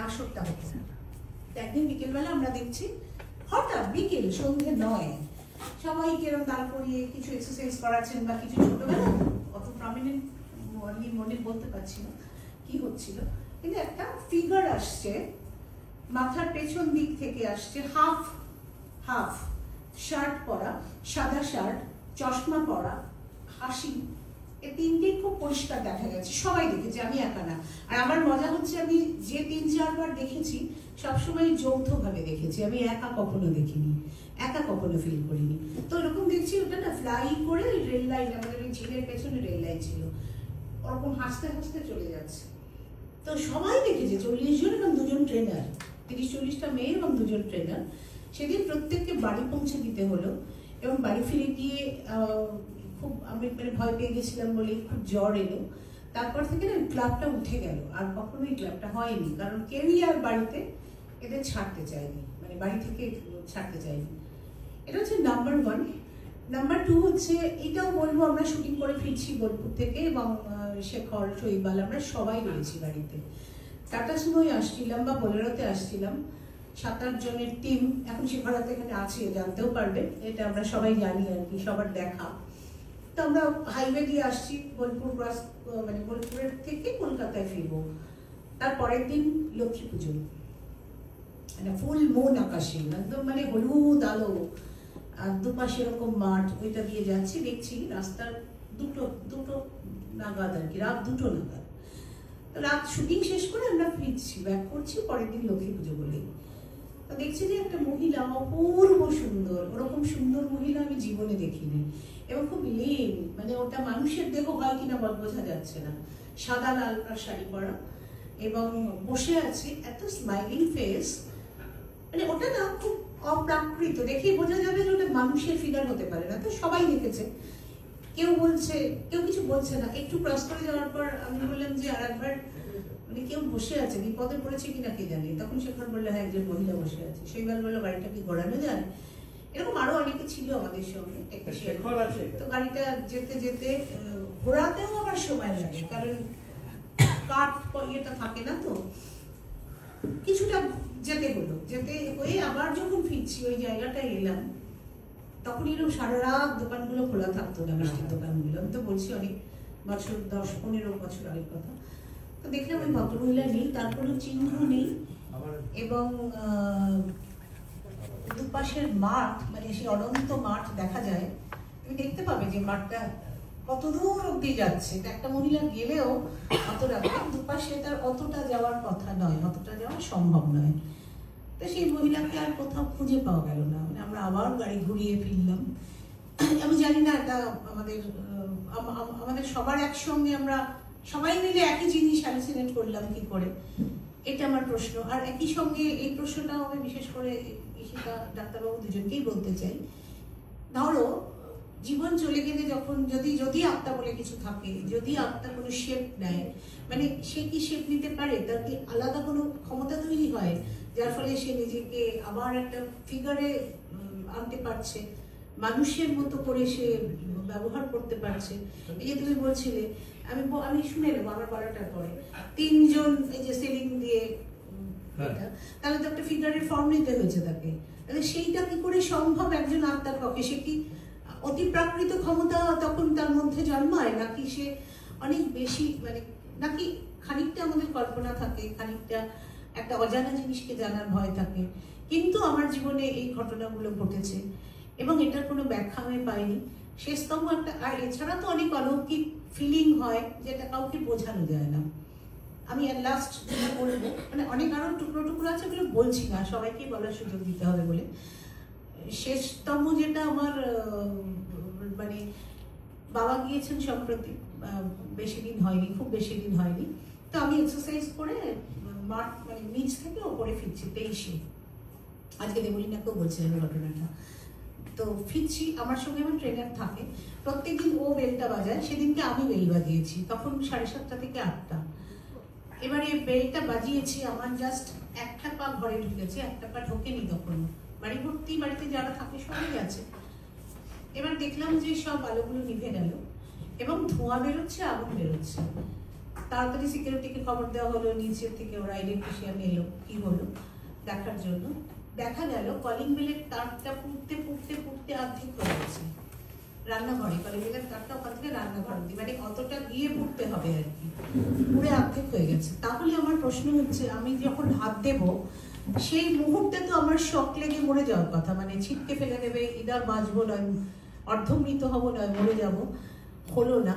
আসরটা হতো না। একদিন বিকেলবেলা আমরা দেখছি হঠাৎ বিকেল সন্ধ্যে 9 সবাই কেরম দাঁড় করিয়ে কিছু এক্সারসাইজ করাচ্ছেন বা কিছু ছোটবেলা অত প্রমিনেন্ট মনে বলতে পারছি না কি হচ্ছিল, কিন্তু একটা ফিগার আসছে মাথার পেছন দিক থেকে আসছে, হাফ হাফ শার্ট পরা, সাদা শার্ট, চশমা পরা, হাসি, এই তিনটেই খুব পরিষ্কার দেখা গেছে, সবাই দেখেছে, আমি একা না। আর আমার মজা হচ্ছে আমি যে 3-4 বার দেখেছি সবসময় যৌথভাবে দেখেছি, আমি একা কখনো দেখিনি, একা কখনো ফিল করিনি। তো এরকম দেখছি ওটা না ফ্লাই করে রেল লাইন, আমাদের ওই ঝিলের পেছনে রেল লাইন ছিল, ওরকম হাসতে হাসতে চলে যাচ্ছে। তো সবাই দেখেছে, 40 জন এবং 2 জন ট্রেনার, 30-40টা মেয়ে এবং 2 জন ট্রেনার। সেদিন প্রত্যেককে বাড়ি পৌঁছে দিতে হলো এবং বাড়ি ফিরে গিয়ে খুব আমি মানে ভয় পেয়ে গেছিলাম বলে খুব জ্বর এলো। তারপর থেকে না ক্লাবটা উঠে গেল, আর কখনোই ক্লাবটা হয়নি, কারণ কেউই আর বাড়িতে এদের ছাড়তে চায়নি, মানে বাড়ি থেকে ছাড়তে চায়নি। এটা হচ্ছে নাম্বার 1। নাম্বার 2 হচ্ছে, এটাও বলবো আমরা শুটিং করে ফিরছি বোলপুর থেকে এবং শেখর, শৈবাল, আমরা সবাই রয়েছি বাড়িতে। টাটা সুমোয় আসছিলাম বা বোলেরোতে আসছিলাম, 7-8 জনের টিম। এখন শেখরাতে এখানে আছে, জানতেও পারবে, এটা আমরা সবাই জানি আর কি, সবার দেখা। তো আমরা হাইওয়ে দিয়ে আসছি, বোলপুর ক্রস, মানে বোলপুরের থেকে কলকাতায় ফিরবো। তার পরের দিন লক্ষ্মী পুজো, মানে ফুল মুন আকাশে, একদম মানে হলুদ আলো, আর দুপাশে এরকম মাঠ, ওইটা দিয়ে যাচ্ছি, দেখছি রাস্তার দুটো নাগাদ আর কি, রাত 2টো নাগাদ। রাত শুটিং শেষ করে আমরা ফিরছি, ব্যাক করছি, পরের দিন লক্ষ্মী পুজো বলে। তো দেখছি যে একটা মহিলা অপূর্ব সুন্দর, ওরকম সুন্দর মহিলা আমি জীবনে দেখিনি, এবং খুব লেন, মানে ওটা মানুষের দেহ হয় কিনা বোঝা যাচ্ছে না, সাদা লাল শাড়ি পরা এবং বসে আছে, এত স্মাইলিং ফেস, মানে ওটা না খুব অপ্রাকৃত, দেখেই বোঝা যাবে যে ওটা মানুষের ফিগার হতে পারে না। তো সবাই দেখেছে, কেউ বলছে, কেউ কিছু বলছে না। একটু ক্রস করে যাওয়ার পর আমি বললাম যে আর একবার, মানে কেউ বসে আছে, বিপদে পড়েছে কিনা কে জানে। তখন শেখর বললো হ্যাঁ একজন মহিলা বসে আছে। সেইবার বললো গাড়িটা কি ঘোরানো যায়, এরকম আরো অনেকে ছিল আমাদের সঙ্গে। তো গাড়িটা যেতে যেতে ঘোরাতেও আবার সময় লাগে, কারণ কাঠ ইয়েটা থাকে না, তো কিছুটা যেতে হলো। যেতে হয়ে আবার যখন ফিরছি ওই জায়গাটায় এলাম, তখন এরকম সারা রাত দোকানগুলো খোলা থাকতো না, মিষ্টির দোকানগুলো। আমি তো বলছি অনেক বছর, 10-15 বছর আগের কথা। তো দেখলাম ওই ভদ্রমহিলা নেই, তার কোনো চিহ্ন নেই, এবং দুপাশের মাঠ, মানে সেই অনন্ত মাঠ দেখা যায়। তুমি দেখতে পাবে যে মাঠটা কত দূর অব্দি যাচ্ছে, একটা মহিলা গেলেও অতটা, দুপাশে তার অতটা যাওয়ার কথা নয়, অতটা যাওয়া সম্ভব নয়। তো সেই মহিলাকে আর কোথাও খুঁজে পাওয়া গেল না, মানে আমরা আবার গাড়ি ঘুরিয়ে ফিরলাম। আমি জানি না, এটা আমাদের সবার একসঙ্গে আমরা সবাই মিলে একই জিনিস হ্যালুসিনেট করলাম কি করে, এটা আমার প্রশ্ন। আর একই সঙ্গে এই প্রশ্নটাও আমি বিশেষ করে ঈশিতা, ডাক্তারবাবু দুজনকেই বলতে চাই। ধরো জীবন চলে গেলে যখন যদি আত্মা বলে কিছু থাকে, যদি আত্মা কোনো শেপ নেয়, মানে সে কি শেপ নিতে পারে, তার কি আলাদা কোনো ক্ষমতা তৈরি হয় যার ফলে সে নিজেকে আবার একটা ফিগারে আনতে পারছে, মানুষের মতো করে সে ব্যবহার করতে পারছে। এই যে তুমি বলছিলে, আমি শুনে নেবো আমার বলাটার পরে, 3 জন এই যে সেলিং দিয়ে, তাহলে তো একটা ফিগারের ফর্ম নিতে হয়েছে তাকে। তাহলে সেইটা কি করে সম্ভব একজন আত্মার পক্ষে? সে কি অতি প্রাকৃত ক্ষমতা তখন তার মধ্যে জন্মায়, নাকি সে অনেক বেশি, মানে নাকি খানিকটা আমাদের কল্পনা থাকে, খানিকটা একটা অজানা জিনিসকে জানার ভয় থাকে। কিন্তু আমার জীবনে এই ঘটনাগুলো ঘটেছে এবং এটার কোনো ব্যাখ্যা আমি পাইনি। শেষতম একটা, আর এছাড়া তো অনেক অলৌকিক ফিলিং হয় যেটা কাউকে বোঝানো যায় না। আমি লাস্ট যেটা বলবো, মানে অনেক আরো টুকরো টুকরো আছে, ওগুলো বলছি না, সবাইকে বলার সুযোগ দিতে হবে বলে। শেষতম যেটা আমার, মানে বাবা গিয়েছেন সম্প্রতি, বেশি দিন হয়নি, খুব বেশি দিন হয়নি। তো আমি এক্সারসাইজ করে মাঠ, মানে নিচ থেকে ওপরে ফিরছি 23-এ, আজকে দেবলীনাকেও বলছিলেন ঘটনাটা। তো ফিরছি, আমার সঙ্গে আমার ট্রেনার থাকে, প্রত্যেকদিন ও বেলটা বাজায়, সেদিনকে আমি বেল বাজিয়েছি, তখন 7:30 থেকে 8টা। এবারে বেলটা বাজিয়েছি, আমার জাস্ট একটা পা ঘরে ঢুকেছে, একটা পা ঢোকেনি তখন, বাড়ি ভর্তি, বাড়িতে যারা থাকে সবাই আছে। এবার দেখলাম যে সব আলোগুলো নিভে গেল এবং ধোঁয়া বেরোচ্ছে, আগুন বেরোচ্ছে। তাড়াতাড়ি সিকিউরিটিকে খবর দেওয়া হলো, নিচের থেকে ওরা ইলেকট্রিশিয়ান এলো, কি হলো দেখার জন্য। দেখা গেল কলিং বেলের তারটা পুড়তে পুড়তে পুড়তে অর্ধেক হয়ে গেছে রান্নাঘরে। কলিং বেলের তারটা ওখান থেকে রান্নাঘর দিয়ে, মানে অতটা গিয়ে পুড়তে হবে আর কি, পুড়ে অর্ধেক হয়ে গেছে। তাহলে আমার প্রশ্ন হচ্ছে, আমি যখন হাত দেব সেই মুহূর্তে তো আমার শক লেগে মরে যাওয়ার কথা, মানে ছিটকে ফেলে দেবে, ইদার বাঁচবো নয়, অর্ধমৃত হবো নয় মরে যাব, হলো না।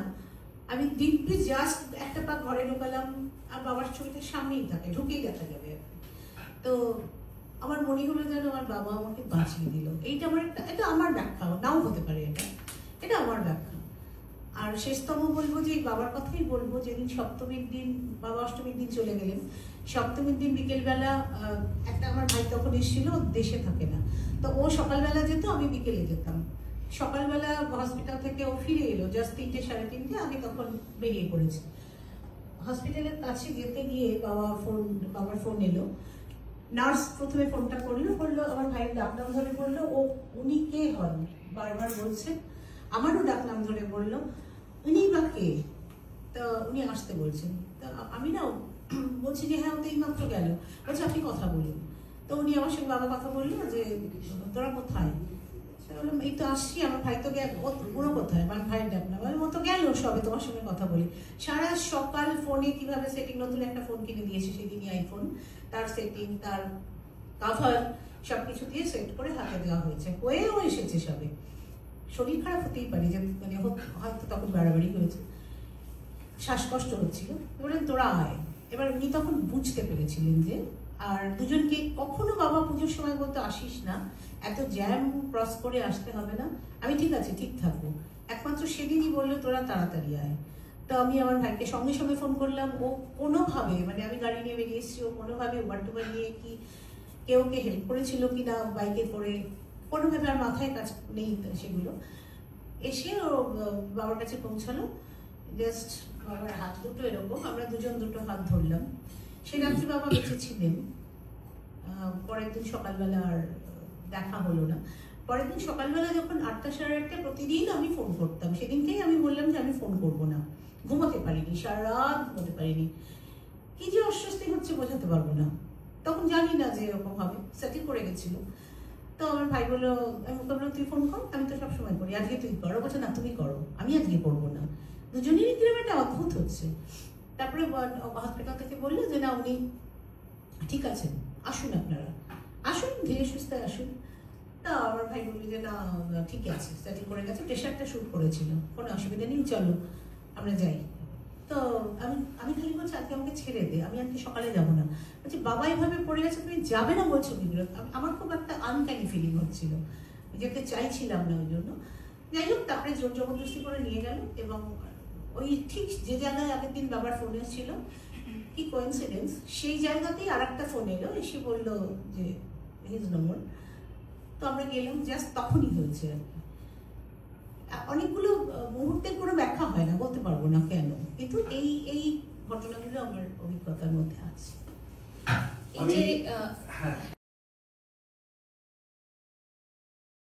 আমি দিব্যি জাস্ট একটা পা ঘরে ঢোকালাম, আর বাবার ছবিটা সামনেই থাকে, ঢুকেই দেখা যাবে। তো আমার মনে হলো যেন আমার বাবা আমাকে বাঁচিয়ে দিল। এইটা আমার এটা আমার ব্যাখ্যা, নাও হতে পারে, এটা আমার ব্যাখ্যা। আর শেষতম বলবো যে বাবার কথাই বলবো, যেদিন সপ্তমীর দিন, বাবা অষ্টমীর দিন চলে গেলেন, সপ্তমীর দিন বিকেলবেলা একটা আমার ভাই তখন এসেছিল, দেশে থাকে না, তো ও সকালবেলা যেত, আমি বিকেলে যেতাম। সকালবেলা হসপিটাল থেকে ও ফিরে এলো জাস্ট 3টে সাড়ে 3টে, আমি তখন বেরিয়ে পড়েছি। হসপিটালের কাছে যেতে গিয়ে বাবার ফোন এলো। নার্স প্রথমে ফোনটা করলো, আমার ভাইয়ের ডাকনাম ধরে বললো, উনি কে হন বারবার বলছেন। আমারও ডাকনাম ধরে বললো, উনি বা কে? তো উনি আসতে বলছেন। তো আমি না বলছি যে হ্যাঁ, ও তো এইমাত্র গেল। বলছে আপনি কথা বলুন। তো উনি আমার সঙ্গে বাবা কথা বললো যে তোরা কোথায়? বললাম এই তো আসছি, আমার ভাই তো গেল। ওরা কোথায়? আমার ভাইয়ের ডাকনাম। ও তো গেল সবে, তোমার সঙ্গে কথা বলি। সারা সকাল ফোনে কিভাবে সেটিং, নতুন একটা ফোন কিনে দিয়েছে সেদিনই, আইফোন, তার সেটিং, তার কাভার সবকিছু দিয়ে সেট করে হাতে দেওয়া হয়েছে। হয়েও এসেছে সবে। শরীর খারাপ হতেই পারে, যে মানে হয়তো তখন বাড়াবাড়ি হয়েছে, শ্বাসকষ্ট হচ্ছিল। বললেন তোরা আয়। এবার উনি তখন বুঝতে পেরেছিলেন যে, আর দুজনকে কখনো বাবা পুজোর সময় বলতে আসিস না, এত জ্যাম ক্রস করে আসতে হবে না, আমি ঠিক আছে, ঠিক থাকবো। একমাত্র সেদিনই বললো তোরা তাড়াতাড়ি আয়। তো আমি আমার ভাইকে সঙ্গে সঙ্গে ফোন করলাম। ও কোনোভাবে, মানে আমি গাড়ি নিয়ে বেরিয়ে এসেছি, ও কোনোভাবে উবার টুবার নিয়ে কি কেউ কে হেল্প করেছিল কি না বাইকে করে, কোনোভাবে আর মাথায় কাজ নেই সেগুলো। এসে ও বাবার কাছে পৌঁছালো, জাস্ট বাবার হাত দুটো এরকম, আমরা দুজন দুটো হাত ধরলাম। সে রাত্রি বাবা বেঁচে ছিলেন। পরের দিন সকালবেলা আর দেখা হলো না। পরের দিন সকালবেলা যখন 8টা সাড়ে 8টা প্রতিদিন আমি ফোন করতাম, সেদিনকেই আমি বললাম যে আমি ফোন করবো না। ঘুমাতে পারিনি, সারা রাত ঘুমাতে পারিনি, কি যে অস্বস্তি হচ্ছে বোঝাতে পারবো না। তখন জানি না যে এরকম হবে, সেটিং করে গেছিল। তো আমার ভাই বললো, আমি বললাম তুই ফোন কর, আমি তো সবসময় করি, আজকে তুই করো। বলছে না তুমি করো, আমি আজকে করবো না। দুজনেরই কিরকম একটা অদ্ভুত হচ্ছে। তারপরে হসপিটাল থেকে বললো যে না উনি ঠিক আছেন, আসুন আপনারা, আসুন ধীরে সুস্থে আসুন। তা আমার ভাই বললো যে না ঠিক আছে, সেটিং করে গেছে, প্রেশারটা শুট করেছিল, কোনো অসুবিধা নেই, চলো আমরা যাই। তো আমি খালি বলছি আজকে আমাকে ছেড়ে দে, আমি আজকে সকালে যাবো না। বলছি বাবা এভাবে পড়ে গেছে, তুমি যাবে না বলছো বিগ্রহ? আমার খুব একটা আনক্যানি ফিলিং হচ্ছিল, যেতে চাইছিলাম না ওই জন্য। যাই হোক, তারপরে জোর জবরদস্তি করে নিয়ে গেল। এবং ওই ঠিক যে জায়গায় আগের দিন বাবার ফোন এসেছিল, কি কোইন্সিডেন্স, সেই জায়গাতেই আর একটা ফোন এলো, এসে বললো যে হিজ নম্বর। তো আমরা গেলাম, জাস্ট তখনই হয়েছে আর কি। অনেকগুলো মুহূর্তের কোনো ব্যাখ্যা হয় না, বলতে পারবো না কেন, কিন্তু এই ঘটনাগুলো আমার অভিজ্ঞতার মধ্যে আছে। এই যে